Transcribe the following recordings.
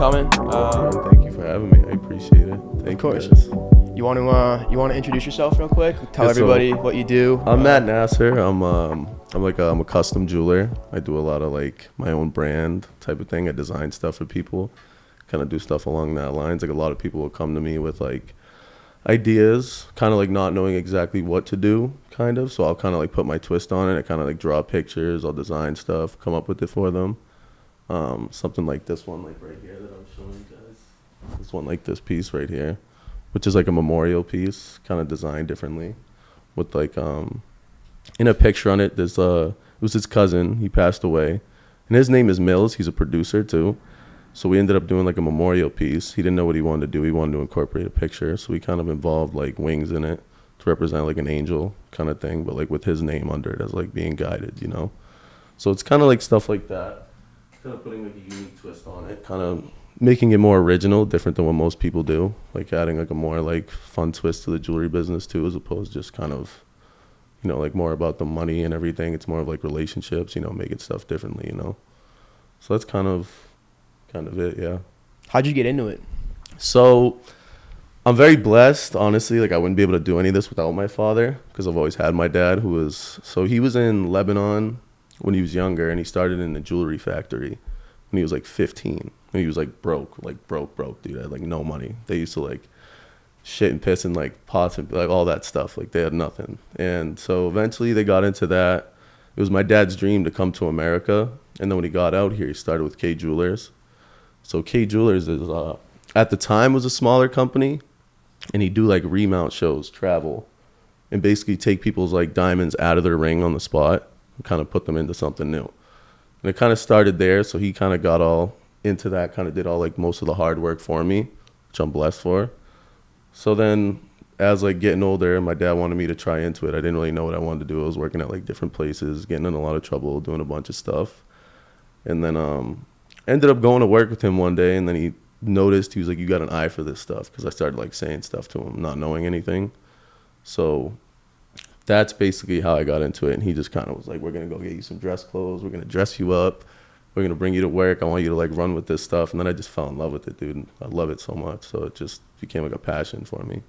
coming. Thank you for having me. I appreciate it. Thank Of course. you guys. You want to introduce yourself real quick? Tell Yeah, so everybody what you do. I'm Matt Nasser. I'm a custom jeweler. I do a lot of like my own brand type of thing. I design stuff for people. Kind of do stuff along that lines. Like a lot of people will come to me with like ideas, kind of like not knowing exactly what to do, kind of. So I'll kind of like put my twist on it. I kind of like draw pictures. I'll design stuff, come up with it for them. Something like this one, like right here that I'm showing you guys. This one, like this piece right here, which is like a memorial piece, kind of designed differently, with like in a picture on it. There's it was his cousin. He passed away, and his name is Mills. He's a producer too. So we ended up doing like a memorial piece. He didn't know what he wanted to do. He wanted to incorporate a picture, so we kind of involved like wings in it to represent like an angel kind of thing, but like with his name under it as like being guided, you know. So it's kind of like stuff like that. Kind of putting like a unique twist on it, kind of making it more original, different than what most people do, like adding like a more like fun twist to the jewelry business too, as opposed to just kind of, you know, like more about the money and everything. It's more of like relationships, you know, making stuff differently, you know. So that's kind of it, yeah. How'd you get into it? So I'm very blessed, honestly. Like I wouldn't be able to do any of this without my father, because I've always had my dad, he was in Lebanon when he was younger, and he started in the jewelry factory when he was like 15. And he was like broke, dude. I had like no money. They used to like shit and piss in like pots and like all that stuff. Like they had nothing. And so eventually they got into that. It was my dad's dream to come to America. And then when he got out here, he started with K Jewelers. So K Jewelers is at the time was a smaller company, and he'd do like remount shows, travel, and basically take people's like diamonds out of their ring on the spot and kind of put them into something new. And it kind of started there. So he kind of got all into that, kind of did all like most of the hard work for me, which I'm blessed for. So then as like getting older, my dad wanted me to try into it. I didn't really know what I wanted to do. I was working at like different places, getting in a lot of trouble, doing a bunch of stuff. And then ended up going to work with him one day, and then he noticed, he was like, you got an eye for this stuff, because I started like saying stuff to him, not knowing anything. So that's basically how I got into it. And he just kind of was like, we're going to go get you some dress clothes. We're going to dress you up. We're going to bring you to work. I want you to like run with this stuff. And then I just fell in love with it, dude. And I love it so much. So it just became like a passion for me.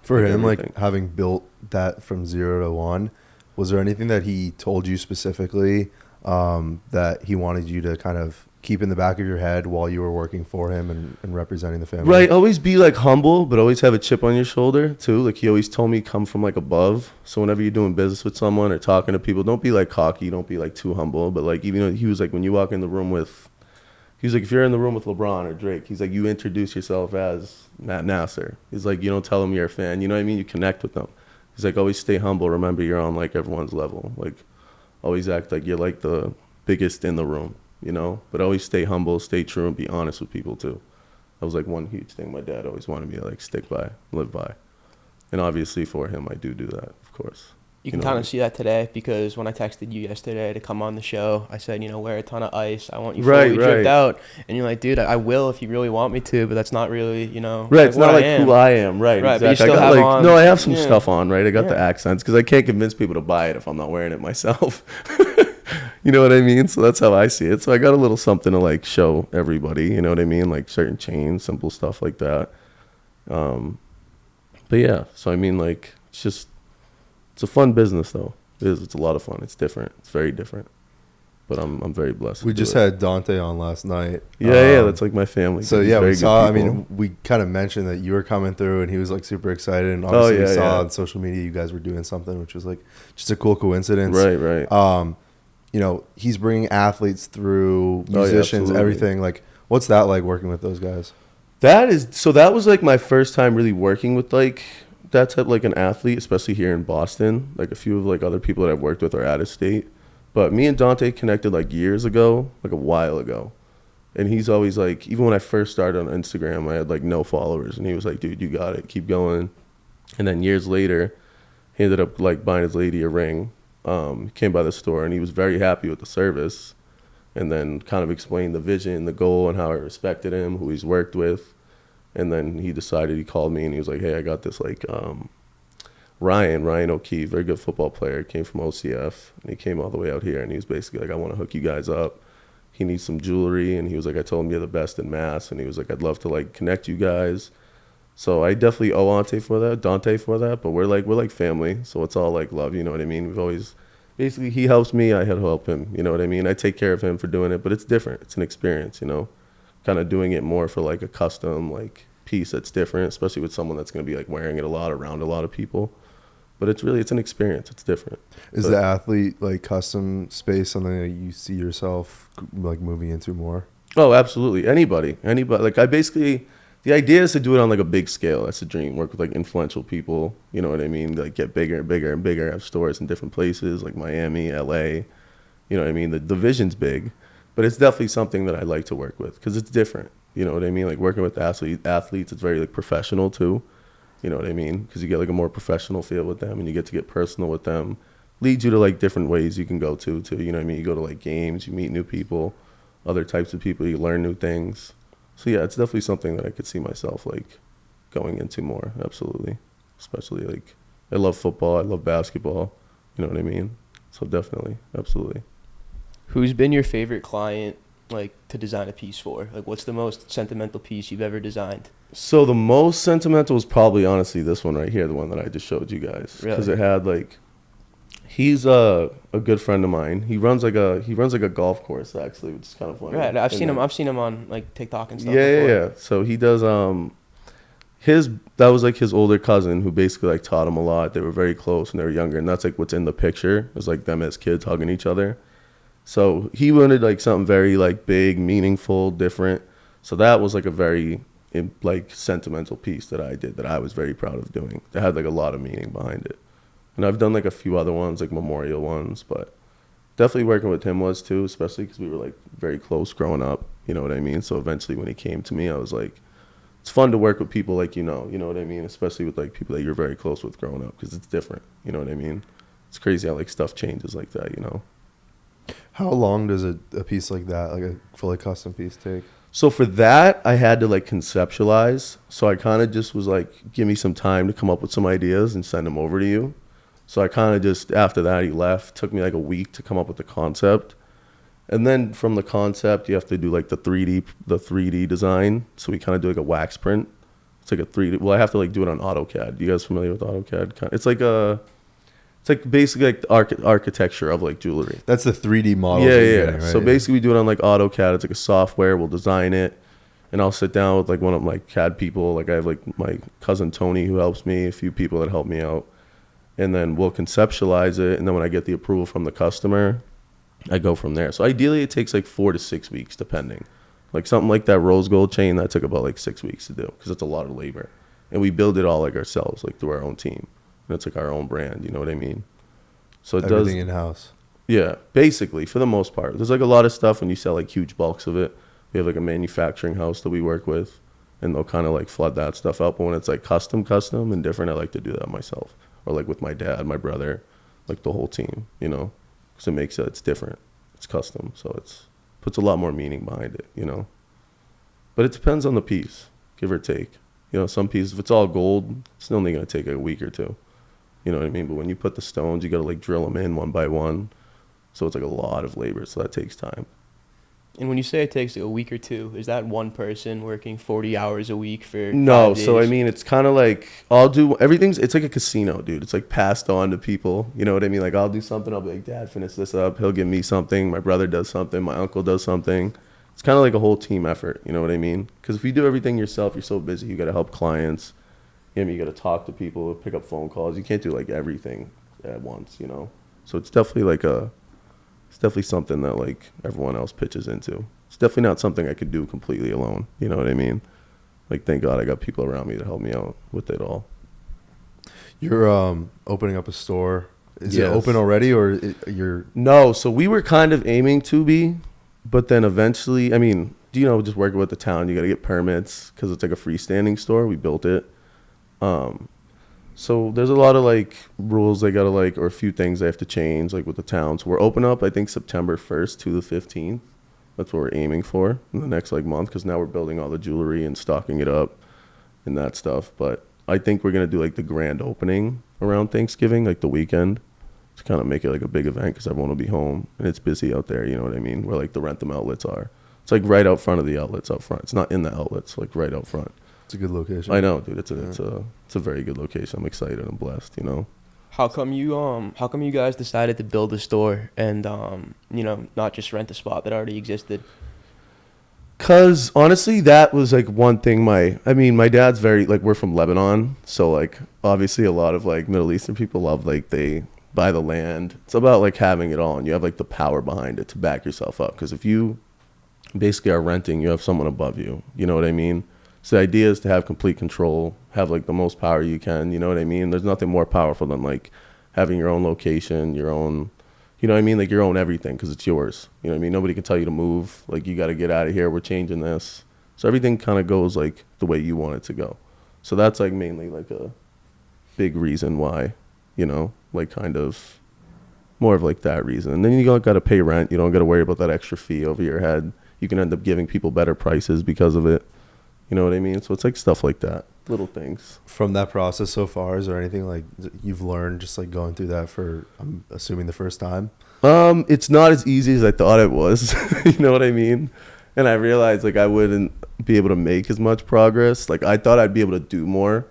For like him, everything. like having built that from 0 to 1, was there anything that he told you specifically that he wanted you to kind of keep in the back of your head while you were working for him and representing the family? Right. Always be like humble, but always have a chip on your shoulder too. Like he always told me, come from like above. So whenever you're doing business with someone or talking to people, don't be like cocky. Don't be like too humble. But like, even though he was like, when you walk in the room with, he was like, if you're in the room with LeBron or Drake, he's like, you introduce yourself as Matt Nasser. He's like, you don't tell them you're a fan. You know what I mean? You connect with them. He's like, always stay humble. Remember, you're on like everyone's level. Like always act like you're like the biggest in the room. You know, but always stay humble, stay true, and be honest with people too. That was like one huge thing my dad always wanted me to like stick by, live by. And obviously for him, I do that, of course. You can kind of see that today, because when I texted you yesterday to come on the show, I said, wear a ton of ice. I want you fully dripped out. And you're like, dude, I will if you really want me to, but that's not really, Right, like it's not like who I am. Right, right, exactly. but you still I got have like, on, no, I have some stuff on, right? I got the accents, because I can't convince people to buy it if I'm not wearing it myself. You know what I mean? So that's how I see it. So I got a little something to like show everybody, you know what I mean? Like certain chains, simple stuff like that. But yeah, so I mean, like, it's a fun business though. It is. It's a lot of fun. It's different. It's very different. But I'm very blessed. We just had Dante on last night. Yeah, that's like my family. So yeah, we saw. I mean, we kind of mentioned that you were coming through, and he was like super excited. And obviously, we saw on social media you guys were doing something, which was like just a cool coincidence. Right. He's bringing athletes through, musicians, everything. Like, what's that like working with those guys? That was like my first time really working with like that type, like an athlete, especially here in Boston. Like a few of like other people that I've worked with are out of state, but me and Dante connected like years ago, like a while ago. And he's always like, even when I first started on Instagram, I had like no followers, and he was like, dude, you got it, keep going. And then years later, he ended up like buying his lady a ring. Came by the store, and he was very happy with the service, and then kind of explained the vision, the goal, and how I respected him, who he's worked with. And then he called me, and he was like, hey, I got this like Ryan O'Keefe, very good football player, came from OCF, and he came all the way out here, and he was basically like, I want to hook you guys up. he needs some jewelry, and he was like, I told him you're the best in Mass, and he was like, I'd love to like connect you guys. So I definitely owe Dante for that, but we're like family, so it's all like love, you know what I mean? We've always, basically, he helps me, I help him, you know what I mean? I take care of him for doing it, but it's different. It's an experience, you know? Kind of doing it more for like a custom like piece that's different, especially with someone that's going to be like wearing it a lot around a lot of people. But it's an experience. It's different. Is the athlete like custom space something that you see yourself like moving into more? Oh, absolutely. Anybody. Like I basically, the idea is to do it on like a big scale. That's the dream. Work with like influential people. You know what I mean? Like get bigger and bigger and bigger. Have stores in different places like Miami, LA. You know what I mean? The vision's big, but it's definitely something that I like to work with because it's different. You know what I mean? Like working with athletes, it's very like professional too. You know what I mean? Because you get like a more professional feel with them, and you get to get personal with them. Leads you to like different ways you can go to, you know what I mean? You go to like games, you meet new people, other types of people, you learn new things. So yeah, it's definitely something that I could see myself like going into more, absolutely. Especially like, I love football, I love basketball, you know what I mean? So definitely, absolutely. Who's been your favorite client like to design a piece for? Like what's the most sentimental piece you've ever designed? So the most sentimental was probably honestly this one right here, the one that I just showed you guys. Because it had like, he's a good friend of mine. He runs like a golf course actually, which is kind of funny. Right, I've seen him on like TikTok and stuff. Yeah. So he does that was like his older cousin who basically like taught him a lot. They were very close when they were younger, and that's like what's in the picture. It was like them as kids hugging each other. So he wanted like something very like big, meaningful, different. So that was like a very like sentimental piece that I did that I was very proud of doing. That had like a lot of meaning behind it. And I've done like a few other ones, like memorial ones, but definitely working with him was too, especially because we were like very close growing up. You know what I mean? So eventually when he came to me, I was like, it's fun to work with people like you know what I mean? Especially with like people that you're very close with growing up because it's different. You know what I mean? It's crazy how like stuff changes like that, you know? How long does a piece like that, like a fully custom piece, take? So for that, I had to like conceptualize. So I kind of just was like, give me some time to come up with some ideas and send them over to you. So I kind of just, after that, he left. Took me like a week to come up with the concept. And then from the concept, you have to do like the 3D design. So we kind of do like a wax print. It's like a 3D. Well, I have to like do it on AutoCAD. You guys familiar with AutoCAD? It's like basically like the architecture of like jewelry. That's the 3D model. Yeah. Right? So basically we do it on like AutoCAD. It's like a software. We'll design it. And I'll sit down with like one of my CAD people. Like I have like my cousin Tony who helps me, a few people that help me out. And then we'll conceptualize it. And then when I get the approval from the customer, I go from there. So ideally it takes like 4 to 6 weeks depending. Like something like that rose gold chain, that took about like 6 weeks to do because it's a lot of labor. And we build it all like ourselves, like through our own team. And it's like our own brand, you know what I mean? So it everything in-house. Yeah, basically, for the most part. There's like a lot of stuff when you sell like huge bulks of it. We have like a manufacturing house that we work with, and they'll kind of like flood that stuff up. But when it's like custom and different, I like to do that myself. Or like with my dad, my brother, like the whole team, you know? Because it's different. It's custom, so it's puts a lot more meaning behind it, you know? But it depends on the piece, give or take. You know, some pieces, if it's all gold, it's only going to take a week or two. You know what I mean? But when you put the stones, you got to like drill them in one by one. So it's like a lot of labor. So that takes time. And when you say it takes like a week or two, is that one person working 40 hours a week for No, 5 days? so I mean, it's kind of like I'll do everything's. It's like a casino, dude. It's like passed on to people. You know what I mean? Like I'll do something. I'll be like, Dad, finish this up. He'll give me something. My brother does something. My uncle does something. It's kind of like a whole team effort. You know what I mean? Because if you do everything yourself, you're so busy. You got to help clients. You got to talk to people, pick up phone calls. You can't do like everything at once, you know? So it's definitely something that like everyone else pitches into. It's definitely not something I could do completely alone. You know what I mean? Like, thank God I got people around me to help me out with it all. You're opening up a store. Is it Yes. open already, or you're? No, so we were kind of aiming to be, but then eventually, I mean, just working with the town, you got to get permits because it's like a freestanding store. We built it. So there's a lot of like rules they got to or a few things they have to change like with the town. So we're open up, I think September 1st to the 15th. That's what we're aiming for in the next like month because now we're building all the jewelry and stocking it up and that stuff. But I think we're going to do like the grand opening around Thanksgiving, like the weekend. to kind of make it like a big event because everyone will be home and it's busy out there. You know what I mean? Where like the Rentham outlets are. It's like right out front of the outlets out front. It's not in the outlets, like right out front. It's a good location. I know, dude. It's a very good location. I'm excited. I'm blessed. You know. How come you guys decided to build a store and not just rent a spot that already existed? Cause honestly, that was like one thing. My dad's very like, we're from Lebanon, so like obviously a lot of like Middle Eastern people love like they buy the land. It's about like having it all, and you have like the power behind it to back yourself up. Because if you basically are renting, you have someone above you. You know what I mean? So the idea is to have complete control, have like the most power you can. You know what I mean? There's nothing more powerful than like having your own location, your own. You know what I mean? Like your own everything because it's yours. You know what I mean? Nobody can tell you to move. Like you got to get out of here. We're changing this. So everything kind of goes like the way you want it to go. So that's like mainly like a big reason why, like kind of more of like that reason. And then you got to pay rent. You don't got to worry about that extra fee over your head. You can end up giving people better prices because of it. You know what I mean? So it's like stuff like that. Little things. From that process so far, is there anything like you've learned just like going through that for, I'm assuming, the first time? It's not as easy as I thought it was. You know what I mean? And I realized like I wouldn't be able to make as much progress. Like I thought I'd be able to do more,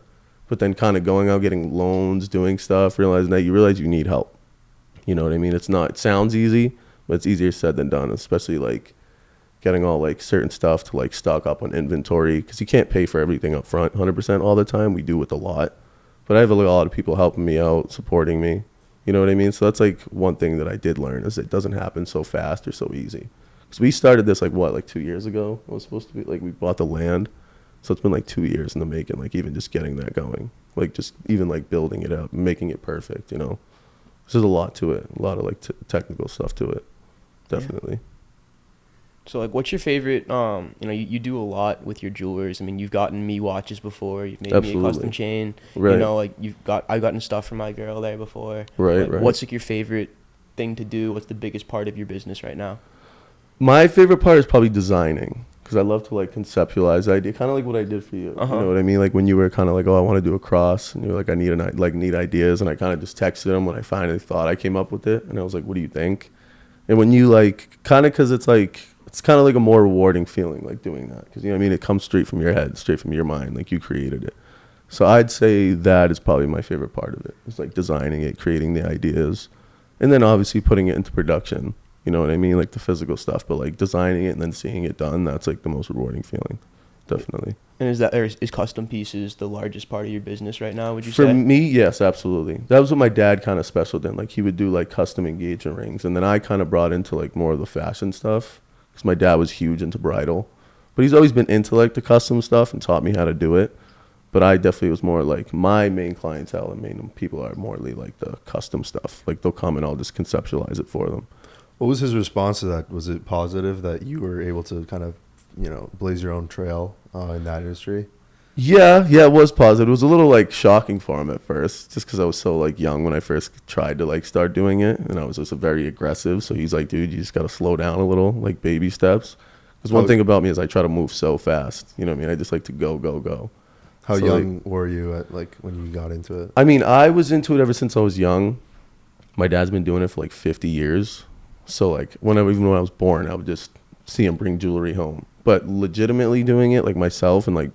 but then kind of going out, getting loans, doing stuff, realizing that you realize you need help. You know what I mean? It sounds easy, but it's easier said than done, especially like getting all like certain stuff to like stock up on inventory because you can't pay for everything up front 100% all the time. We do with a lot, but I have a lot of people helping me out, supporting me. You know what I mean? So that's like one thing that I did learn is it doesn't happen so fast or so easy. Because we started this like 2 years ago? It was supposed to be like we bought the land. So it's been like 2 years in the making, like even just getting that going, like just even like building it up, making it perfect, There's a lot to it, a lot of like technical stuff to it, definitely. Yeah. So like, what's your favorite? You do a lot with your jewelers. I mean, you've gotten me watches before. You've made me a custom chain. Right. Like I've gotten stuff from my girl there before. Right, like, right. What's like your favorite thing to do? What's the biggest part of your business right now? My favorite part is probably designing because I love to like conceptualize the idea, kind of like what I did for you. Uh-huh. You know what I mean? Like when you were kind of like, oh, I want to do a cross, and you were like, I need ideas, and I kind of just texted them when I finally thought I came up with it, and I was like, what do you think? And when you like kind of because it's kind of like a more rewarding feeling like doing that because you know what I mean, it comes straight from your head, straight from your mind, like you created it. So I'd say that is probably my favorite part of it. It's like designing it, creating the ideas, and then obviously putting it into production. You know what I mean, like the physical stuff, but like designing it and then seeing it done, that's like the most rewarding feeling, definitely. And is custom pieces the largest part of your business right now, would you say? For me, yes, absolutely. That was what my dad kind of specialed in. Like he would do like custom engagement rings, and then I kind of brought into like more of the fashion stuff. Because my dad was huge into bridal, but he's always been into like the custom stuff and taught me how to do it. But I definitely was more like my main clientele and main people are morely like the custom stuff. Like they'll come and I'll just conceptualize it for them. What was his response to that? Was it positive that you were able to kind of, blaze your own trail in that industry? Yeah, it was positive. It was a little like shocking for him at first, just because I was so like young when I first tried to like start doing it, and I was just very aggressive. So he's like, dude, you just got to slow down a little, like baby steps. Because one thing about me is I try to move so fast. You know what I mean? I just like to go. How young were you at like when you got into it? I mean, I was into it ever since I was young. My dad's been doing it for like 50 years. So like even when I was born, I would just see him bring jewelry home. But legitimately doing it like myself and like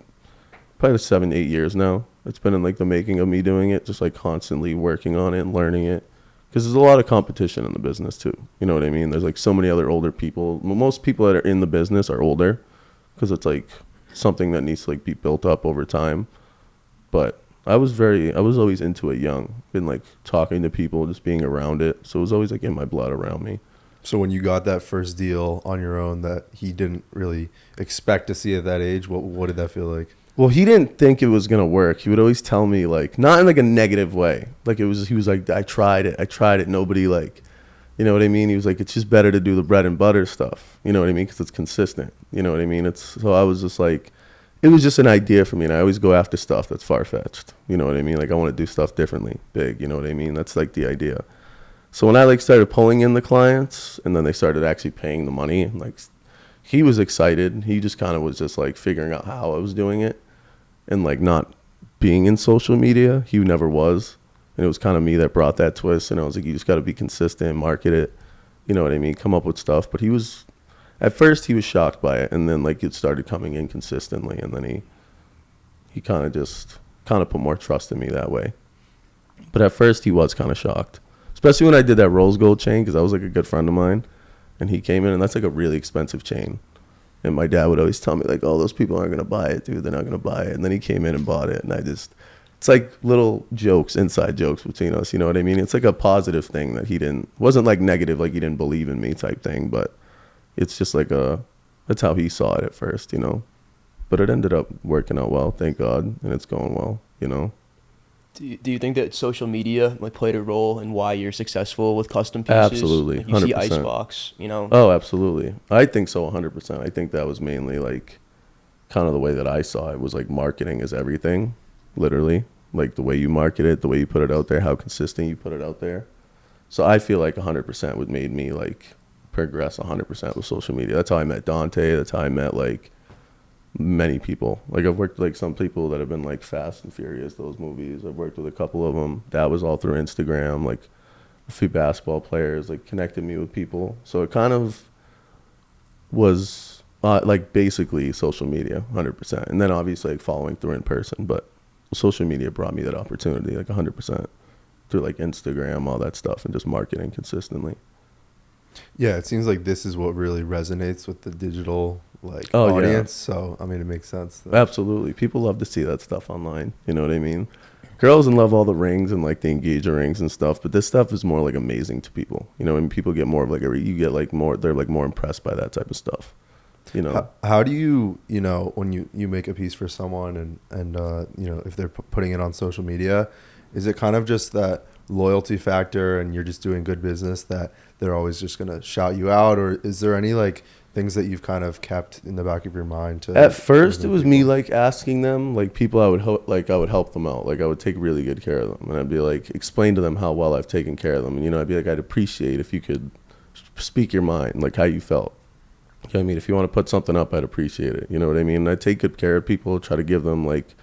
probably 7-8 years now. It's been in like the making of me doing it, just like constantly working on it and learning it. Because there's a lot of competition in the business too. You know what I mean? There's like so many other older people. Most people that are in the business are older because it's like something that needs to like be built up over time. But I was always into it young. Been like talking to people, just being around it. So it was always like in my blood around me. So when you got that first deal on your own that he didn't really expect to see at that age, what did that feel like? Well, he didn't think it was going to work. He would always tell me, like, not in like a negative way. Like he was like, I tried it. Nobody like, you know what I mean? He was like, it's just better to do the bread and butter stuff. You know what I mean? Because it's consistent. You know what I mean? So I was just like, it was just an idea for me. And I always go after stuff that's far-fetched. You know what I mean? Like I want to do stuff differently, big. You know what I mean? That's like the idea. So when I like started pulling in the clients and then they started actually paying the money, like he was excited. He just kind of was just like figuring out how I was doing it and like not being in social media. He never was. And it was kind of me that brought that twist. And I was like, you just got to be consistent, market it, you know what I mean, come up with stuff. But at first he was shocked by it, and then like it started coming in consistently, and then he kind of put more trust in me that way. But at first he was kind of shocked, especially when I did that rose gold chain, because that was like a good friend of mine, and he came in, and that's like a really expensive chain. And my dad would always tell me like, oh, those people aren't gonna buy it, dude, they're not gonna buy it. And then he came in and bought it, and it's like little jokes, inside jokes between us, you know what I mean? It's like a positive thing that wasn't like negative, like he didn't believe in me type thing, but it's just like that's how he saw it at first, you know? But it ended up working out well, thank God, and it's going well, you know? Do you think that social media like played a role in why you're successful with custom pieces? Absolutely, like you see 100%. Icebox, you know? Oh, absolutely. I think so, 100%. I think that was mainly like kind of the way that I saw it, was like marketing is everything, literally. Like the way you market it, the way you put it out there, how consistent you put it out there. So I feel like 100% would made me like progress 100% with social media. That's how I met Dante. That's how I met like many people. Like I've worked with like some people that have been like Fast and Furious, those movies. I've worked with a couple of them. That was all through Instagram. Like a few basketball players like connected me with people. So it kind of was like basically social media 100%. And then obviously like following through in person, but social media brought me that opportunity like 100% through like Instagram, all that stuff, and just marketing consistently. Yeah, it seems like this is what really resonates with the digital audience. Yeah. So I mean, it makes sense. Absolutely, people love to see that stuff online. You know what I mean? Girls love all the rings and like the engagement rings and stuff, but this stuff is more like amazing to people. You know, and people get more of like you get like more. They're like more impressed by that type of stuff. You know, how do you know when you make a piece for someone and you know, if they're putting it on social media, is it kind of just that loyalty factor and you're just doing good business that they're always just gonna shout you out, or is there any like things that you've kind of kept in the back of your mind to? At first, it was me like asking them, like people I would help them out, like I would take really good care of them, and I'd be like explain to them how well I've taken care of them, and you know, I'd be like, I'd appreciate if you could speak your mind, like how you felt. You know what I mean? If you want to put something up, I'd appreciate it. You know what I mean? And I take good care of people, try to give them like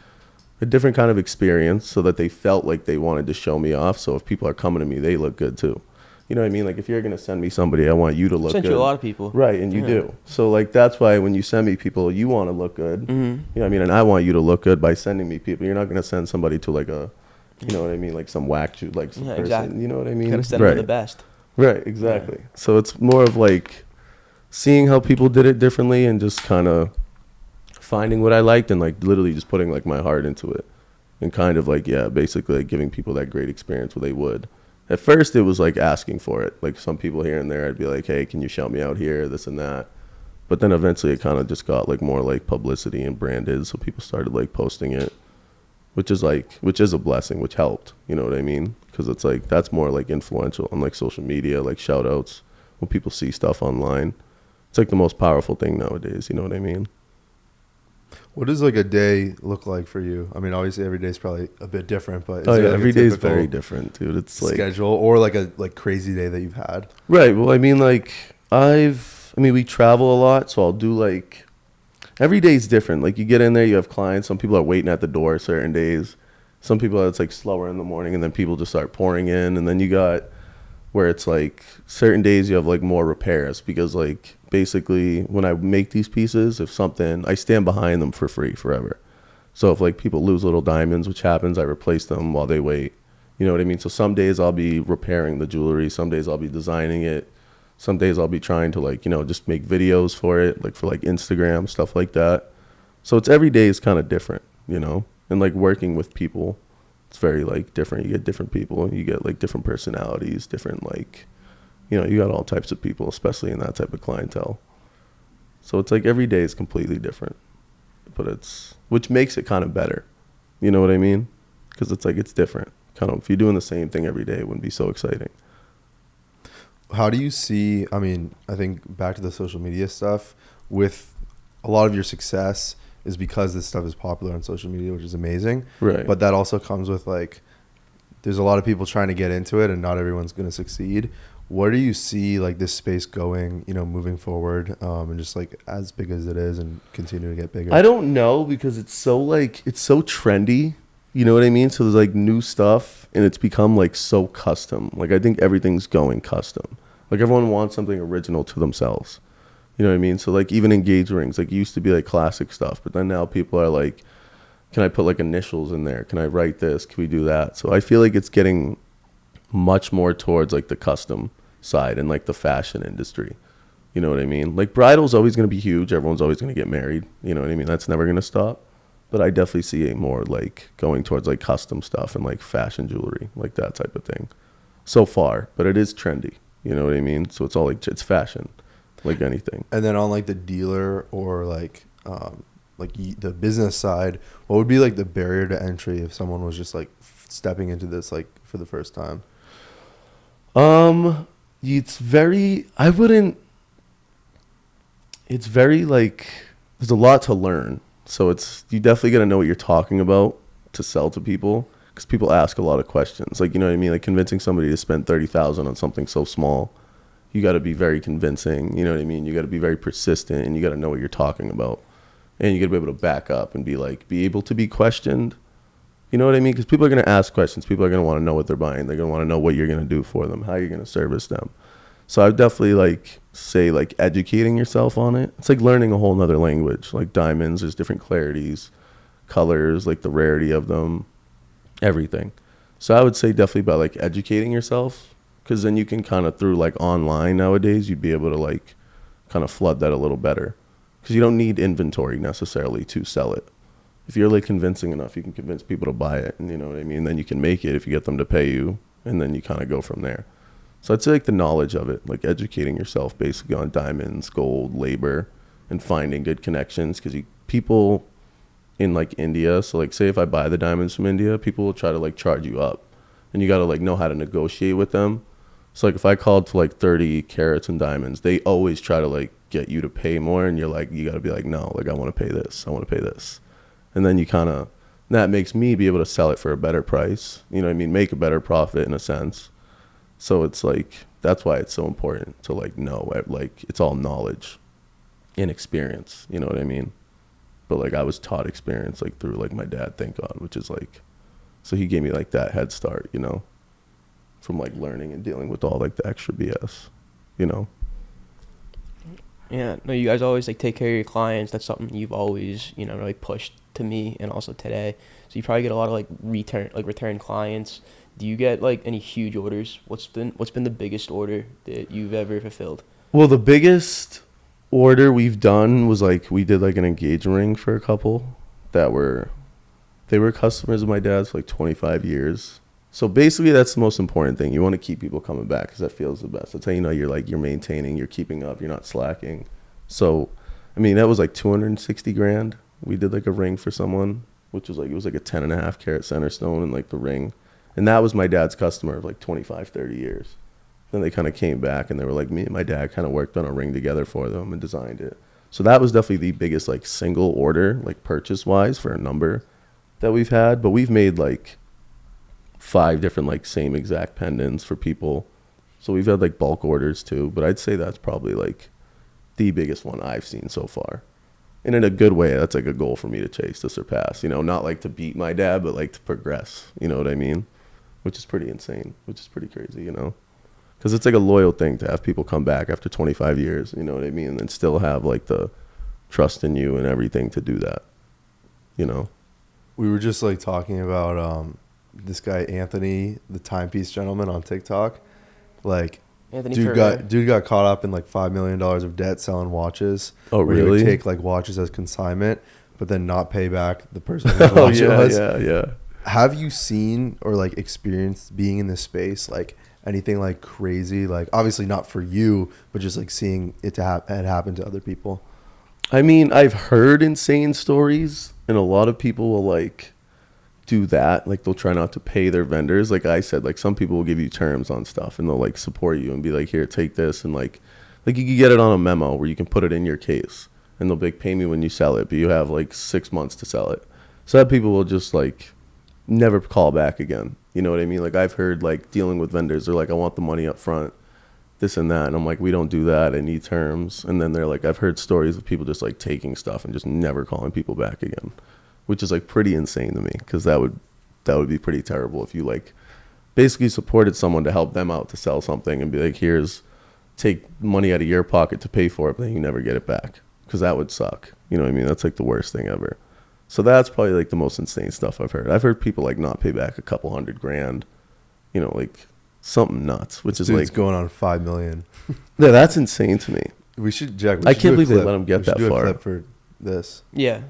a different kind of experience so that they felt like they wanted to show me off. So if people are coming to me, they look good too. You know what I mean? Like if you're going to send me somebody, I want you to look good. Sent you a lot of people. Right, and you do. So like that's why when you send me people, you want to look good. Mm-hmm. You know what I mean? And I want you to look good by sending me people. You're not going to send somebody to like you know what I mean? Like some whack shoot, like some person. Exactly. You know what I mean? Got to send them the best. Right, exactly. Yeah. So it's more of like seeing how people did it differently and just kind of finding what I liked and like literally just putting like my heart into it and kind of like, yeah, basically like giving people that great experience where they would. At first it was like asking for it. Like some people here and there, I'd be like, hey, can you shout me out here, this and that. But then eventually it kind of just got like more like publicity and branded. So people started like posting it, which is a blessing, which helped, you know what I mean? Because it's like, that's more like influential on like social media, like shout outs when people see stuff online. It's like the most powerful thing nowadays. You know what I mean? What does like a day look like for you? I mean, obviously every day is probably a bit different, but every day is very different, dude. It's like schedule or like a crazy day that you've had. Right. Well, I mean, like we travel a lot, so I'll do like every day is different. Like you get in there, you have clients. Some people are waiting at the door certain days. Some people it's like slower in the morning, and then people just start pouring in, and then you got where it's like certain days you have like more repairs because like basically when I make these pieces, if something, I stand behind them for free forever. So if like people lose little diamonds, which happens, I replace them while they wait. You know what I mean? So some days I'll be repairing the jewelry. Some days I'll be designing it. Some days I'll be trying to like, you know, just make videos for it, like for like Instagram, stuff like that. So it's every day is kind of different, you know, and like working with people. It's very like different. You get different people and you get like different personalities, different like, you know, you got all types of people, especially in that type of clientele. So it's like every day is completely different, but which makes it kind of better. You know what I mean? Because it's like, it's different. Kind of, if you're doing the same thing every day, it wouldn't be so exciting. How do you see, I mean, I think back to the social media stuff, with a lot of your success is because this stuff is popular on social media, which is amazing. Right. But that also comes with like, there's a lot of people trying to get into it and not everyone's going to succeed. Where do you see like this space going, you know, moving forward, and just like as big as it is and continue to get bigger? I don't know because it's so trendy You know what I mean? So there's like new stuff, and it's become like so custom. Like I think everything's going custom. Like everyone wants something original to themselves. You know what I mean? So like even engagement rings, like used to be like classic stuff, but then now people are like, can I put like initials in there? Can I write this? Can we do that? So I feel like it's getting much more towards like the custom side and like the fashion industry. You know what I mean? Like bridal's always going to be huge. Everyone's always going to get married. You know what I mean? That's never going to stop. But I definitely see it more like going towards like custom stuff and like fashion jewelry, like that type of thing. So far, but it is trendy. You know what I mean? So it's all like, it's fashion, like anything. And then on like the dealer or like the business side, what would be like the barrier to entry if someone was just like stepping into this like for the first time? It's very, it's very like, there's a lot to learn. So you definitely got to know what you're talking about to sell to people, because people ask a lot of questions. Like, you know what I mean? Like convincing somebody to spend $30,000 on something so small, you got to be very convincing. You know what I mean? You got to be very persistent, and you got to know what you're talking about, and you got to be able to back up and be able to be questioned. You know what I mean? Because people are going to ask questions. People are going to want to know what they're buying. They're going to want to know what you're going to do for them, how you're going to service them. So I would definitely like say like educating yourself on it. It's like learning a whole nother language. Like diamonds, there's different clarities, colors, like the rarity of them, everything. So I would say definitely by like educating yourself, because then you can kind of through like online nowadays, you'd be able to like kind of flood that a little better, because you don't need inventory necessarily to sell it. If you're like convincing enough, you can convince people to buy it, and you know what I mean? Then you can make it if you get them to pay you, and then you kind of go from there. So I'd say like the knowledge of it, like educating yourself basically on diamonds, gold, labor, and finding good connections, because people in like India, so like say if I buy the diamonds from India, people will try to like charge you up, and you got to like know how to negotiate with them. So like if I called for like 30 carats in diamonds, they always try to like get you to pay more, and you're like, you got to be like, no, like I want to pay this, I want to pay this. And then that makes me be able to sell it for a better price, you know what I mean, make a better profit in a sense. So it's like, that's why it's so important to like know, like it's all knowledge and experience, you know what I mean? But like I was taught experience like through like my dad, thank God, which is like, so he gave me like that head start, you know, from like learning and dealing with all like the extra BS, you know? Yeah, no, you guys always like take care of your clients. That's something you've always, you know, really pushed to me and also today. So you probably get a lot of like return clients. Do you get like any huge orders? What's been the biggest order that you've ever fulfilled? Well, the biggest order we've done was like we did like an engagement ring for a couple they were customers of my dad's for like 25 years. So basically that's the most important thing. You want to keep people coming back, because that feels the best. That's how you know you're maintaining, you're keeping up, you're not slacking. So I mean that was like 260 grand. We did like a ring for someone, which was like, it was like a 10.5 carat center stone and like the ring. And that was my dad's customer of like 25, 30 years. Then they kind of came back and they were like, me and my dad kind of worked on a ring together for them and designed it. So that was definitely the biggest like single order, like purchase wise for a number that we've had. But we've made like 5 different like same exact pendants for people. So we've had like bulk orders too. But I'd say that's probably like the biggest one I've seen so far. And in a good way, that's like a goal for me to chase, to surpass, you know, not like to beat my dad, but like to progress, you know what I mean? Which is pretty insane, which is pretty crazy, you know? Because it's like a loyal thing to have people come back after 25 years, you know what I mean? And still have like the trust in you and everything to do that, you know? We were just like talking about this guy, Anthony, the timepiece gentleman on TikTok. Like, Anthony dude got caught up in like $5 million of debt selling watches. Oh, where he really? would take like watches as consignment, but then not pay back the person whose watch it was. Yeah. Have you seen or like experienced being in this space, like anything like crazy? Like obviously not for you, but just like seeing it to happen to other people. I mean, I've heard insane stories, and a lot of people will like do that. Like they'll try not to pay their vendors. Like I said, like some people will give you terms on stuff and they'll like support you and be like, here, take this. And like you can get it on a memo where you can put it in your case, and they'll be like, pay me when you sell it, but you have like 6 months to sell it. So that people will just like never call back again. You know what I mean? Like I've heard like dealing with vendors, they're like, I want the money up front, this and that. And I'm like, we don't do that. I need terms. And then they're like, I've heard stories of people just like taking stuff and just never calling people back again, which is like pretty insane to me, because that would that would be pretty terrible if you like basically supported someone to help them out to sell something and be like, here's, take money out of your pocket to pay for it, but then you never get it back, because that would suck. You know what I mean? That's like the worst thing ever. So that's probably like the most insane stuff I've heard. I've heard people like not pay back a couple $100,000, you know, like something nuts, which is Dude's like going on 5 million. yeah, that's insane to me. We should, Jack. I can't believe they let him get that do far. A clip for this, Yeah.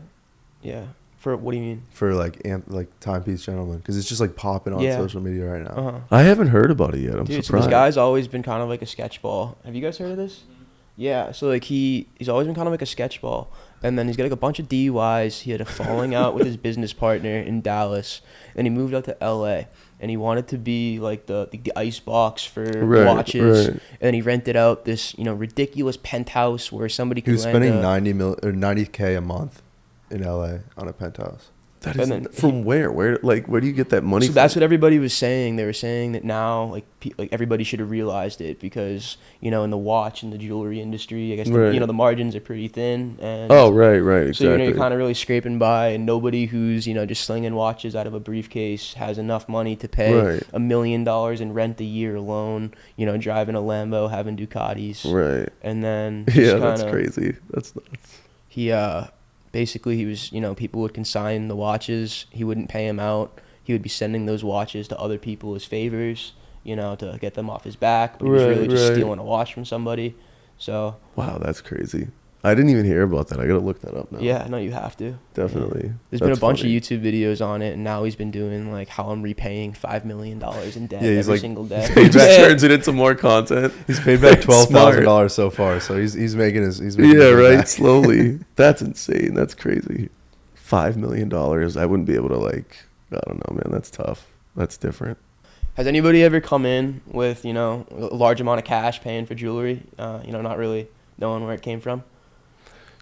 For what do you mean? for like Timepiece Gentleman, because it's just like popping on Yeah. social media right now. Uh huh. I haven't heard about it yet. I'm Dude, so surprised. this guy's always been kind of like a sketchball. Have you guys heard of this? Yeah, so like he's always been kind of like a sketchball, and then he's got like a bunch of DUIs. He had a falling out with his business partner in Dallas, and he moved out to LA, and he wanted to be like the ice box for watches, right. and he rented out this ridiculous penthouse where somebody He could was rent spending a- 90K a month in LA on a penthouse. That And is then from where? Where do you get that money So from? that's what everybody was saying. They were saying that now, like everybody should have realized it, because in the watch and the jewelry industry, I guess Right. the margins are pretty thin, and Oh, right, exactly. so you're kind of really scraping by, and nobody who's just slinging watches out of a briefcase has enough money to pay Right. $1 million in rent a year alone. Driving a Lambo, having Ducatis, Right. and then Yeah, just that's kinda- crazy. That's nuts. He basically he was people would consign the watches. He wouldn't pay them out. He would be sending those watches to other people as favors, to get them off his back. But he was really just Right. stealing a watch from somebody. So Wow, that's crazy. I didn't even hear about that. I gotta look that up now. yeah, no, you have to. Definitely. Yeah. There's been a That's bunch funny. of YouTube videos on it, and now he's been doing like how I'm repaying $5 million in debt Yeah, he's every like- single day. He just turns it into more content. He's paid back $12,000 Smart. so far, so he's making his making Yeah, his right. back. Slowly. That's insane. That's crazy. $5 million. I wouldn't be able to I don't know, man. That's tough. That's different. Has anybody ever come in with a large amount of cash paying for jewelry? Not really knowing where it came from.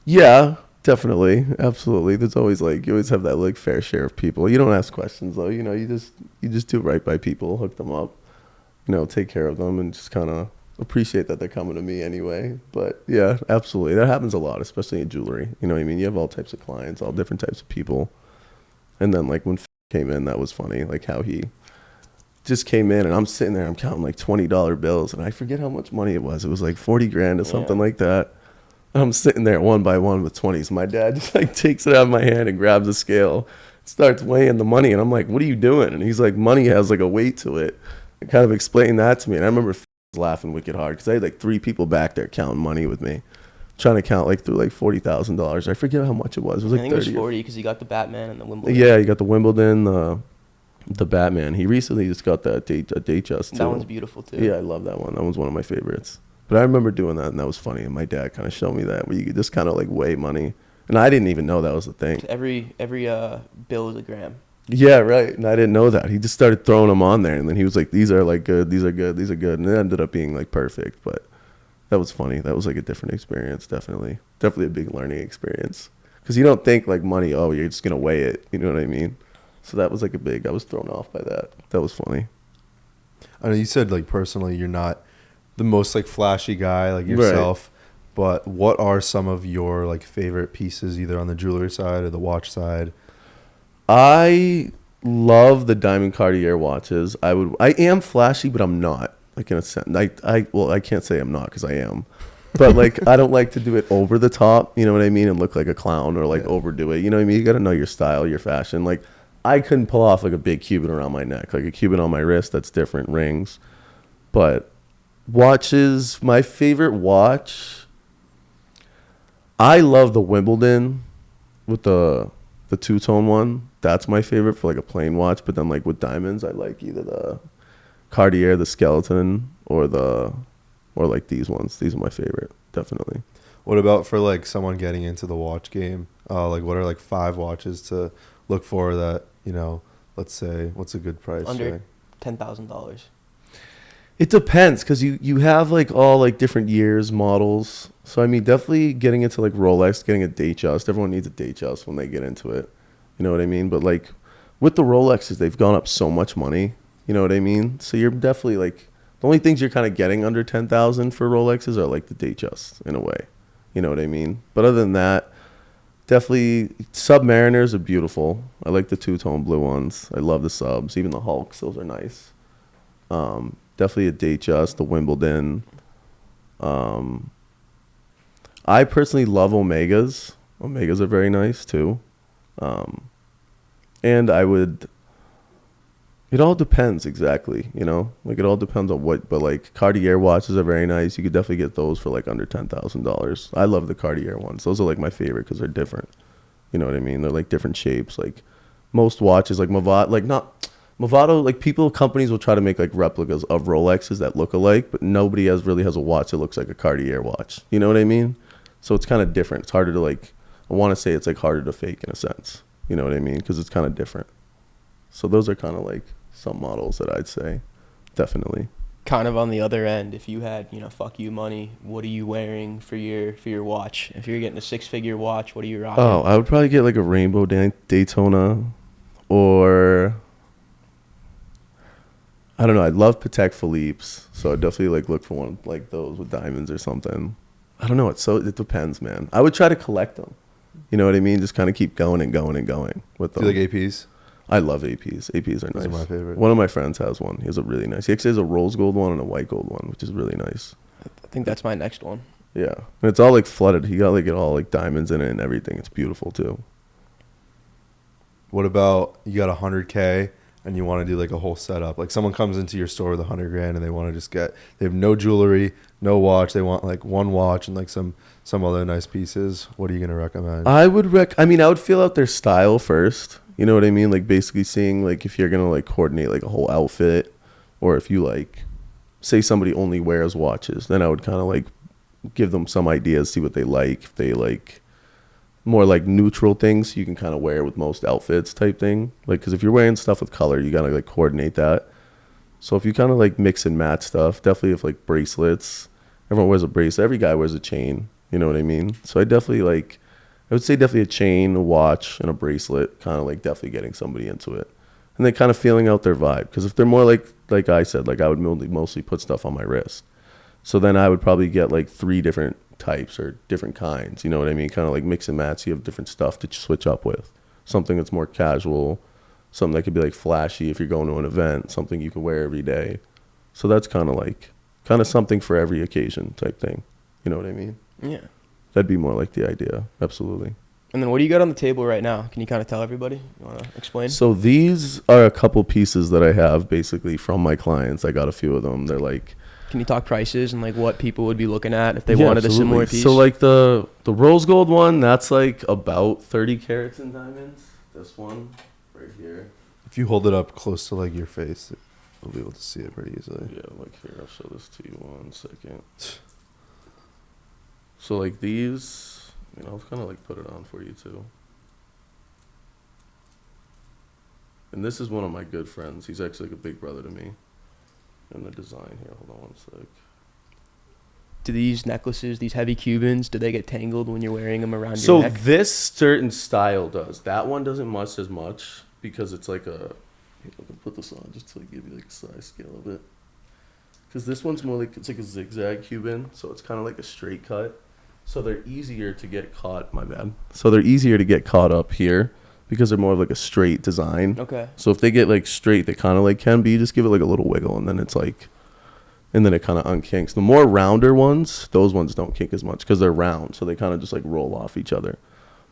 Yeah, definitely. Absolutely. There's always you always have that fair share of people. You don't ask questions though. You just do right by people, hook them up, take care of them, and just kind of appreciate that they're coming to me anyway. But yeah, absolutely. That happens a lot, especially in jewelry. You know what I mean? You have all types of clients, all different types of people. And then when came in, that was funny. How he just came in, and I'm sitting there, I'm counting $20 bills, and I forget how much money it was. It was $40,000 or something like that. I'm sitting there one by one with 20s. My dad just takes it out of my hand and grabs a scale, starts weighing the money, and I'm like, "What are you doing?" And he's like, "Money has a weight to it." And kind of explained that to me, and I remember laughing wicked hard because I had 3 people back there counting money with me, trying to count through $40,000. I forget how much it was. It was I think it was 30 or- 40 because he got the Batman and the Wimbledon. Yeah, you got the Wimbledon, the Batman. He recently just got that Datejust too. That one's beautiful too. Yeah, I love that one. That was one of my favorites. But I remember doing that, and that was funny. And my dad kind of showed me that, where you could just kind of weigh money, and I didn't even know that was the thing. Every bill is a gram. Yeah, right. And I didn't know that. He just started throwing them on there, and then he was like, "These are good. These are good. These are good." And it ended up being perfect. But that was funny. That was a different experience. Definitely a big learning experience, because you don't think money. Oh, you're just gonna weigh it. You know what I mean? So that was I was thrown off by that. That was funny. I know you said personally you're not the most flashy guy yourself, but what are some of your favorite pieces either on the jewelry side or the watch side? I love the Diamond Cartier watches. I am flashy, but I'm not. In a sense, I can't say I'm not, because I am. But I don't like to do it over the top. You know what I mean? And look like a clown or overdo it. You know what I mean? You got to know your style, your fashion. I couldn't pull off a big Cuban around my neck, a Cuban on my wrist. That's different. Rings, but watches. My favorite watch. I love the Wimbledon with the two-tone one. That's my favorite for a plain watch. But then with diamonds, I like either the Cartier, the skeleton, or these ones. These are my favorite, definitely. What about for someone getting into the watch game? What are 5 watches to look for that, let's say, what's a good price? Under $10,000. It depends, because you have all different years, models. So I mean, definitely getting into Rolex, getting a Datejust. Everyone needs a Datejust when they get into it. You know what I mean? But with the Rolexes, they've gone up so much money. You know what I mean? So you're definitely the only things you're kind of getting under 10,000 for Rolexes are the Datejust in a way. You know what I mean? But other than that, Definitely, Submariners are beautiful. I like the two-tone blue ones. I love the subs. Even the Hulks, those are nice. Definitely a Datejust, the Wimbledon. I personally love Omegas. Omegas are very nice too. And I would. It all depends exactly, you know. Like it all depends on what. But like Cartier watches are very nice. You could definitely get those for like under $10,000. I love the Cartier ones. Those are like my favorite because they're different. You know what I mean? They're like different shapes. Like most watches, like Movado, like not Movado. Like companies will try to make like replicas of Rolexes that look alike, but nobody really has a watch that looks like a Cartier watch. You know what I mean? So it's kind of different. It's harder to like. I want to say it's like harder to fake in a sense. You know what I mean? Because it's kind of different. So those are kind of like some models that I'd say, definitely. Kind of on the other end, if you had, fuck you money, what are you wearing for your watch? If you're getting a 6-figure watch, what are you rocking? Oh, I would probably get like a Rainbow Daytona, or I don't know. I'd love Patek Philippe's, so I'd definitely like look for one like those with diamonds or something. I don't know. It depends, man. I would try to collect them. You know what I mean? Just kind of keep going and going and going with them. Do you like APs? I love APs. APs are nice. Those are my favorite. One of my friends has one. He has a really nice. He actually has a rose gold one and a white gold one, which is really nice. I think that's my next one. Yeah, and it's all like flooded. He got like it all like diamonds in it and everything. It's beautiful too. What about you got 100K and you want to do like a whole setup? Like someone comes into your store with 100 grand and they want to just they have no jewelry, no watch. They want like one watch and like some other nice pieces. What are you gonna recommend? I would I would feel out their style first. You know what I mean? Like basically seeing like if you're gonna like coordinate like a whole outfit, or if you like, say somebody only wears watches, then I would kind of like give them some ideas, see what they like. If they like more like neutral things, you can kind of wear with most outfits type thing. Like, because if you're wearing stuff with color, you gotta like coordinate that. So if you kind of like mix and match stuff, definitely if like bracelets, everyone wears a bracelet. Every guy wears a chain. You know what I mean? So I would say definitely a chain, a watch, and a bracelet, kind of like definitely getting somebody into it. And then kind of feeling out their vibe. Because if they're more like I said, like I would mostly put stuff on my wrist. So then I would probably get like 3 different types or different kinds. You know what I mean? Kind of like mix and match. You have different stuff to switch up with. Something that's more casual. Something that could be like flashy if you're going to an event. Something you can wear every day. So that's kind of something for every occasion type thing. You know what I mean? Yeah. That'd be more like the idea. Absolutely. And then what do you got on the table right now? Can you kind of tell everybody? You want to explain? So these are a couple pieces that I have basically from my clients. I got a few of them. They're like... Can you talk prices and like what people would be looking at if they wanted absolutely. A similar piece? So like the rose gold one, that's like about 30 carats in diamonds. This one right here. If you hold it up close to like your face, you'll be able to see it pretty easily. Yeah, like here, I'll show this to you 1 second. So like these, I'll kind of like put it on for you too. And this is one of my good friends. He's actually like a big brother to me. And the design here, hold on 1 sec. Do these necklaces, these heavy Cubans, do they get tangled when you're wearing them around So your neck? this certain style does. That one doesn't much as much because it's like a... Here, I can put this on just to give you like a size scale of it. Because this one's more like, it's like a zigzag Cuban, so it's kind of like a straight cut. So they're easier to get caught, my bad. So they're easier to get caught up here because they're more of like a straight design. Okay. So if they get like straight, they kind of like can be. You just give it like a little wiggle and then it's like, and then it kind of unkinks. The more rounder ones, those ones don't kink as much because they're round. So they kind of just like roll off each other.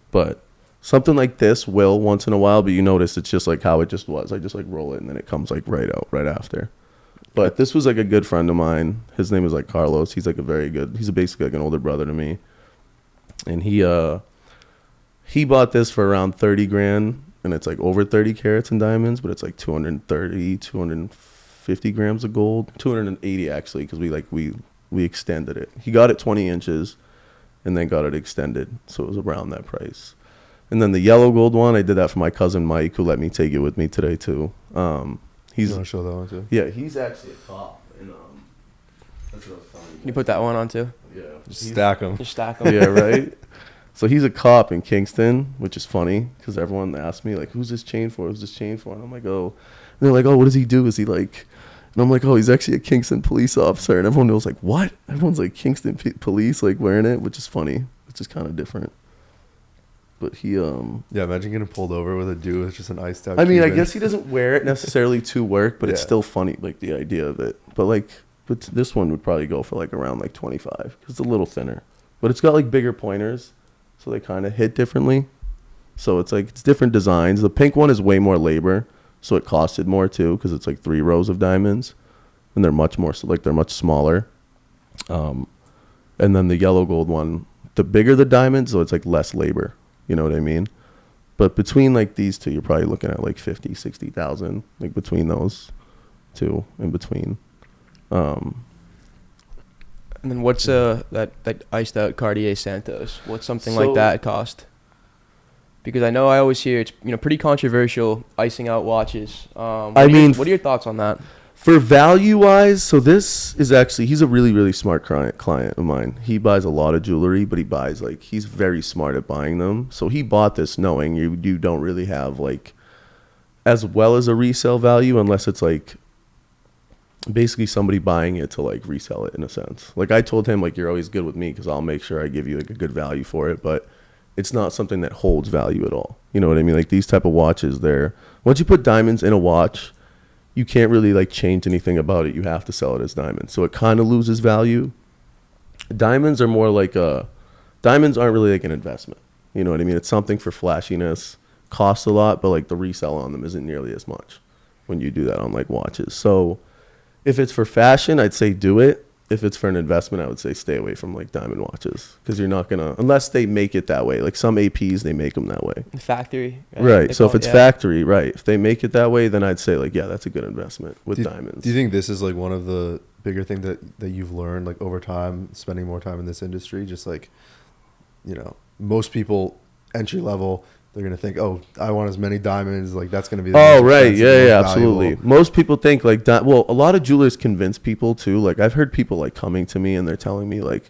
But something like this will once in a while, but you notice it's just like how it just was. I just like roll it and then it comes like right out right after. But this was like a good friend of mine. His name is like Carlos. He's like he's basically like an older brother to me. And he bought this for around 30 grand and it's like over 30 carats in diamonds, but it's like 250 grams of gold, 280 actually, because we extended it. He got it 20 inches and then got it extended. So it was around that price. And then the yellow gold one, I did that for my cousin Mike, who let me take it with me today too. You want to show that one too? Yeah, he's actually a cop. And, that's what I was telling you. Can you put that one on too? Yeah. Just stack them. Just stack them. Yeah, right? So he's a cop in Kingston, which is funny because everyone asks me, like, who's this chain for? Who's this chain for? And I'm like, oh. And they're like, oh, what does he do? Is he like... And I'm like, oh, he's actually a Kingston police officer. And everyone knows, like, what? Everyone's like Kingston police, like, wearing it, which is funny. It's just kind of different. But he Yeah, imagine getting pulled over with a dude with just an iced out. I mean, I Cuban. guess he doesn't wear it necessarily to work, but it's Yeah. still funny, like the idea of it. But this one would probably go for like around like 25 because it's a little thinner. But it's got like bigger pointers, so they kind of hit differently. So it's like it's different designs. The pink one is way more labor, so it costed more too because it's like 3 rows of diamonds, and they're much more like they're much smaller. And then the yellow gold one, the bigger the diamond, so it's like less labor. You know what I mean? But between like these two, you're probably looking at like 50, 60,000, like between those two in between. And then what's that iced out Cartier Santos? What's something So- like that cost? Because I know I always hear it's pretty controversial icing out watches. What are your thoughts on that? For value wise, so this is actually, he's a really, really smart client of mine. He buys a lot of jewelry, but he's very smart at buying them. So he bought this knowing you don't really have like as well as a resale value unless it's like basically somebody buying it to like resell it in a sense. Like I told him, like, you're always good with me because I'll make sure I give you like a good value for it, but it's not something that holds value at all. You know what I mean? Like these type of watches, once you put diamonds in a watch, you can't really like change anything about it. You have to sell it as diamonds. So it kind of loses value. Diamonds are more like diamonds aren't really like an investment. You know what I mean? It's something for flashiness, costs a lot, but like the resale on them isn't nearly as much when you do that on like watches. So if it's for fashion, I'd say do it. If it's for an investment, I would say stay away from like diamond watches because you're not gonna, unless they make it that way. Like some APs, they make them that way. Factory. Right. They So call if it, it's yeah. factory, right. If they make it that way, then I'd say like, yeah, that's a good investment with diamonds. Do you think this is like one of the bigger things that you've learned like over time, spending more time in this industry? Just like, most people entry level, they're gonna think, oh, I want as many diamonds. Like that's gonna be. The Oh, most right. expensive, Yeah, most yeah, valuable. absolutely. Most people think like that. Well, a lot of jewelers convince people too. Like I've heard people like coming to me and they're telling me like,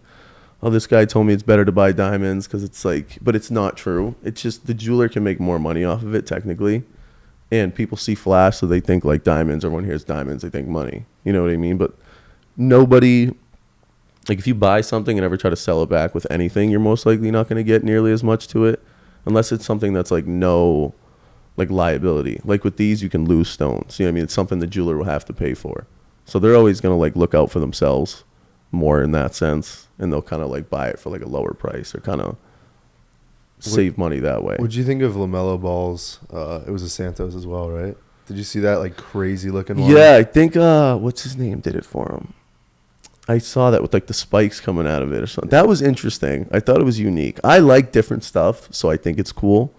oh, this guy told me it's better to buy diamonds because it's like, but it's not true. It's just the jeweler can make more money off of it technically. And people see flash, so they think like diamonds, or when hears diamonds, they think money. You know what I mean? But nobody, like if you buy something and ever try to sell it back with anything, you're most likely not going to get nearly as much to it unless it's something that's like no like liability. Like with these, you can lose stones. You know what I mean? It's something the jeweler will have to pay for. So they're always going to like look out for themselves more in that sense. And they'll kind of like buy it for like a lower price or kind of save money that way. What'd you think of LaMelo Ball's? It was a Santos as well, right? Did you see that like crazy looking one? Yeah, I think what's his name did it for him. I saw that with like the spikes coming out of it or something. That was interesting. I thought it was unique. I like different stuff, so I think it's cool.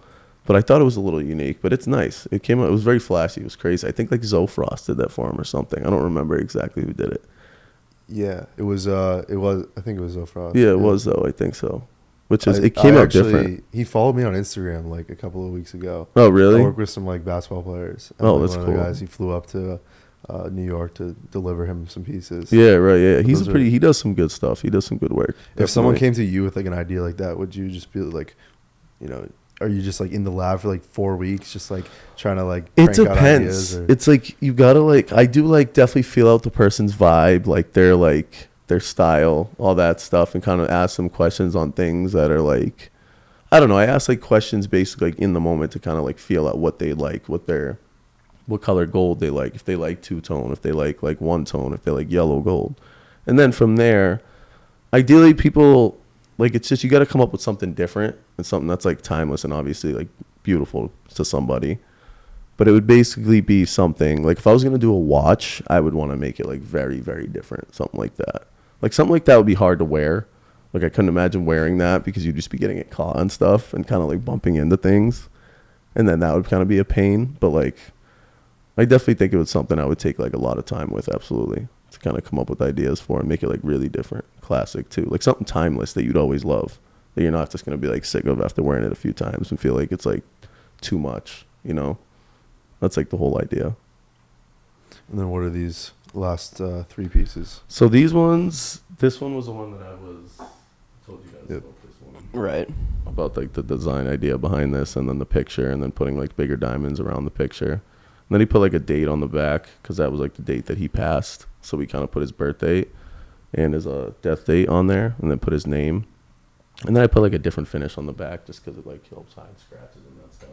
But I thought it was a little unique, but it's nice. It came out, it was very flashy. It was crazy. I think like Zofrost did that for him or something. I don't remember exactly who did it. Yeah, it was. I think it was Zofrost. Yeah, it was though. I think so. Which is, I- it came I out actually- different. He followed me on Instagram like a couple of weeks ago. Oh, I really? work with some like basketball players. And, Oh, like, that's one of the cool. guys, he flew up to New York to deliver him some pieces. Yeah, right. Yeah, Those are- he does some good stuff. He does some good work. If someone Definitely. came to you with like an idea like that, would you just be like, are you just like in the lab for like 4 weeks, just like trying to like It crank out ideas? depends. Or? It's like you gotta like, I do like definitely feel out the person's vibe, like their style, all that stuff, and kind of ask them questions on things that are like, I don't know. I ask like questions basically like in the moment to kind of like feel out what they like, what color gold they like, if they like two-tone, if they like one-tone, if they like yellow gold. And then from there, ideally people, like it's just, you got to come up with something different and something that's like timeless and obviously like beautiful to somebody. But it would basically be something, like if I was going to do a watch, I would want to make it like very, very different, something like that. Like something like that would be hard to wear. Like I couldn't imagine wearing that because you'd just be getting it caught and stuff and kind of like bumping into things. And then that would kind of be a pain. But like, I definitely think it was something I would take like a lot of time with, absolutely, to kind of come up with ideas for and make it like really different, classic too. Like something timeless that you'd always love, that you're not just going to be like sick of after wearing it a few times and feel like it's like too much, you know? That's like the whole idea. And then what are these last 3 pieces? So these ones, this one was the one that I told you guys Yep. about this one. Right. About like the design idea behind this and then the picture and then putting like bigger diamonds around the picture. And then he put like a date on the back because that was like the date that he passed. So we kind of put his birth date and his death date on there and then put his name. And then I put like a different finish on the back just because it like helps hide scratches and that stuff.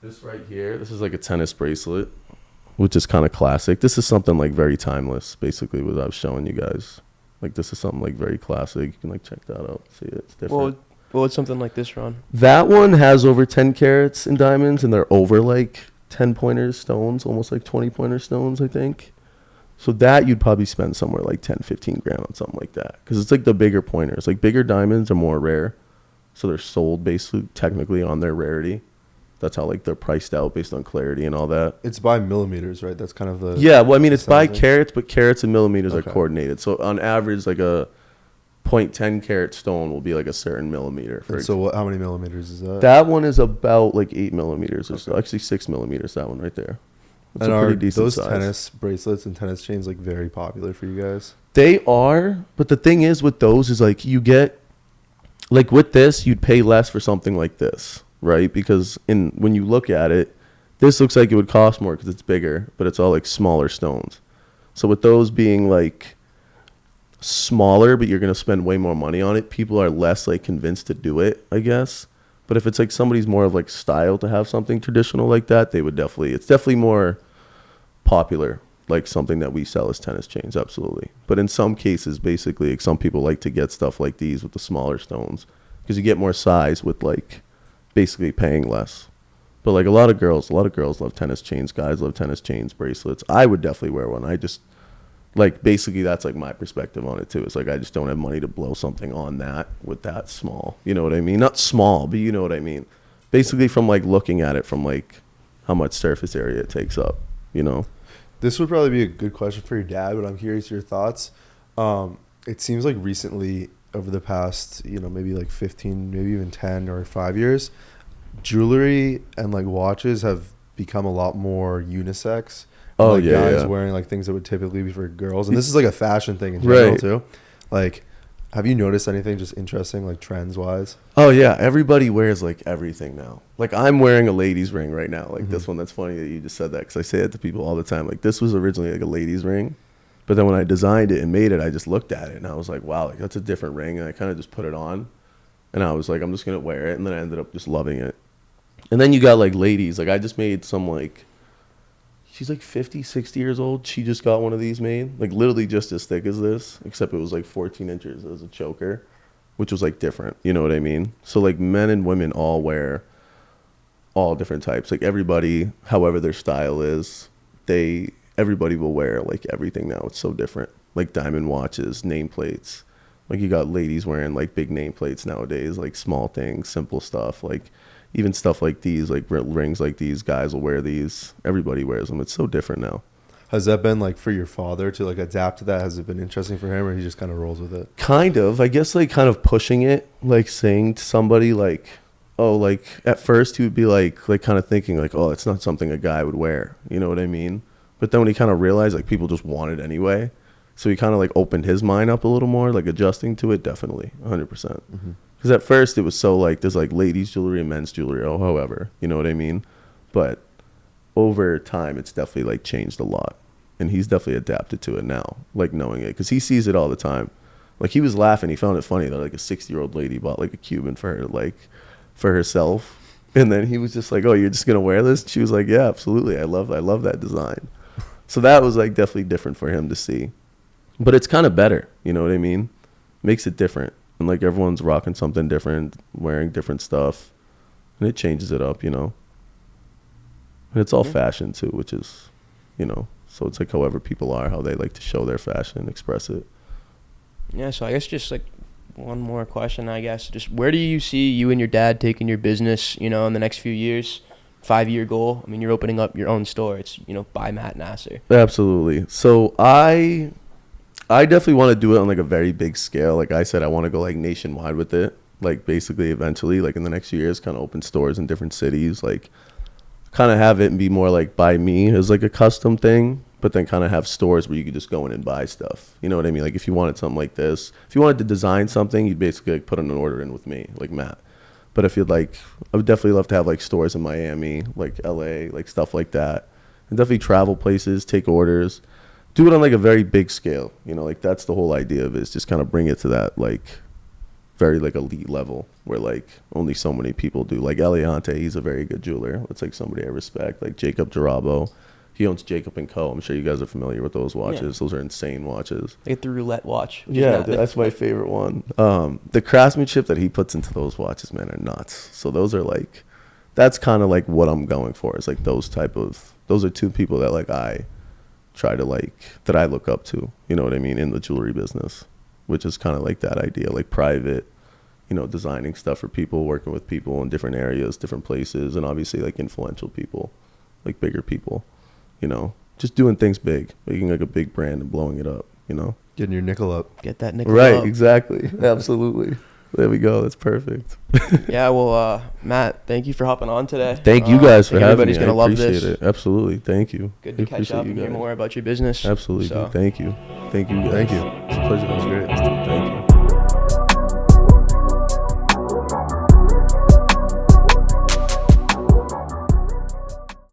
This right here, this is like a tennis bracelet, which is kind of classic. This is something like very timeless, basically, what I was showing you guys. Like this is something like very classic. You can like check that out. See it? It's different. What would something like this run? That one has over 10 carats in diamonds, and they're over like 10 pointer stones, almost like 20 pointer stones, I think. So that you'd probably spend somewhere like 10, 15 grand on something like that. Because it's like the bigger pointers. Like bigger diamonds are more rare. So they're sold basically technically on their rarity. That's how like they're priced out based on clarity and all that. It's by millimeters, right? That's kind of the... Yeah, well, I mean, it's by sizing. carats, but carats and millimeters are Okay. coordinated. So on average, like a 0.10 carat stone will be like a certain millimeter. For And so how many millimeters is that? that one is about like 8 millimeters or so. Actually 6 millimeters, that one right there. It's And a are pretty decent those size. tennis bracelets and tennis chains like very popular for you guys? They are, but the thing is with those is like you get, like with this, you'd pay less for something like this, right? Because when you look at it, this looks like it would cost more because it's bigger, but it's all like smaller stones. So with those being like smaller, but you're going to spend way more money on it, people are less like convinced to do it, I guess. But if it's like somebody's more of like style to have something traditional like that, they would definitely, it's definitely more popular, like something that we sell as tennis chains, absolutely. But in some cases, basically, like some people like to get stuff like these with the smaller stones because you get more size with like basically paying less. But like a lot of girls love tennis chains. Guys love tennis chains, bracelets. I would definitely wear one. I just like basically that's like my perspective on it too. It's like I just don't have money to blow something on that with that small. You know what I mean? Not small, but you know what I mean. Basically from like looking at it from like how much surface area it takes up, you know. This would probably be a good question for your dad, but I'm curious your thoughts. It seems like recently, over the past, maybe like 15, maybe even 10 or 5 years, jewelry and like watches have become a lot more unisex. Oh, like yeah, guys yeah. wearing like things that would typically be for girls, and this is like a fashion thing in general Right. too. Like, have you noticed anything just interesting, like trends wise? Oh yeah, everybody wears like everything now. Like I'm wearing a lady's ring right now. Like this one. That's funny that you just said that because I say it to people all the time. Like this was originally like a lady's ring, but then when I designed it and made it, I just looked at it and I was like, wow, like that's a different ring, and I kind of just put it on, and I was like, I'm just gonna wear it, and then I ended up just loving it. And then you got like ladies. Like I just made some like, she's like 50, 60 years old. She just got one of these made, like literally just as thick as this, except it was like 14 inches as a choker, which was like different. You know what I mean? So like men and women all wear all different types. Like everybody, however their style is, everybody will wear like everything now. It's so different. Like diamond watches, nameplates. Like you got ladies wearing like big nameplates nowadays, like small things, simple stuff. Like even stuff like these, like rings like these, guys will wear these. Everybody wears them. It's so different now. Has that been like for your father to like adapt to that? Has it been interesting for him, or he just kind of rolls with it? Kind of, I guess, like kind of pushing it, like saying to somebody like, oh, like at first he would be like kind of thinking like, oh, it's not something a guy would wear. You know what I mean? But then when he kind of realized like people just want it anyway, so he kind of like opened his mind up a little more, like adjusting to it, definitely, 100%. Because at first it was so like there's like ladies jewelry and men's jewelry, or however, you know what I mean? But over time it's definitely like changed a lot, and he's definitely adapted to it now, like knowing it, because he sees it all the time. Like he was laughing, he found it funny that like a 60-year-old lady bought like a Cuban for her, like for herself, and then he was just like, oh, you're just gonna wear this? She was like, yeah, absolutely, I love that design. So that was like definitely different for him to see, but it's kind of better, you know what I mean? Makes it different. And like everyone's rocking something different, wearing different stuff, and it changes it up, you know. And it's all fashion too, which is, you know, so it's like however people are, how they like to show their fashion, express it. Yeah, so I guess just like one more question, I guess. Just where do you see you and your dad taking your business, in the next few years? 5-year goal? I mean, you're opening up your own store. It's, by Matt Nasser. Absolutely. So I definitely want to do it on like a very big scale. Like I said, I want to go like nationwide with it. Like basically eventually, like in the next few years, kind of open stores in different cities, like kind of have it and be more like by me as like a custom thing, but then kind of have stores where you could just go in and buy stuff. You know what I mean? Like if you wanted something like this, if you wanted to design something, you'd basically like put an order in with me, like Matt. But if you'd like, I would definitely love to have like stores in Miami, like LA, like stuff like that. And definitely travel places, take orders. do it on like a very big scale. You know, like that's the whole idea of it, is just kind of bring it to that like very like elite level where like only so many people do. Like Eliante, he's a very good jeweler. That's like somebody I respect. Like Jacob Jarabo, he owns Jacob and Co. I'm sure you guys are familiar with those watches. Yeah. Those are insane watches. Like the roulette watch. which is Yeah, not- that's my favorite one. The craftsmanship that he puts into those watches, man, are nuts. So those are like, that's kind of like what I'm going for. Is like those are two people that like I try to like, that I look up to. You know what I mean, in the jewelry business, which is kind of like that idea, like private, you know, designing stuff for people, working with people in different areas, different places, and obviously like influential people, like bigger people, you know, just doing things big, making like a big brand and blowing it up, you know. Getting your nickel up. Get that nickel Right, up. exactly. Absolutely. There we go. That's perfect. Yeah, well, Matt, thank you for hopping on today. Thank you guys for having me. Everybody's gonna I love appreciate this. it. Absolutely. Thank you. Good I to catch appreciate up you and hear guys. more about your business. Absolutely. So. Dude. Thank you. Thank you guys. Thank you. It's a pleasure. That was great. Thank you.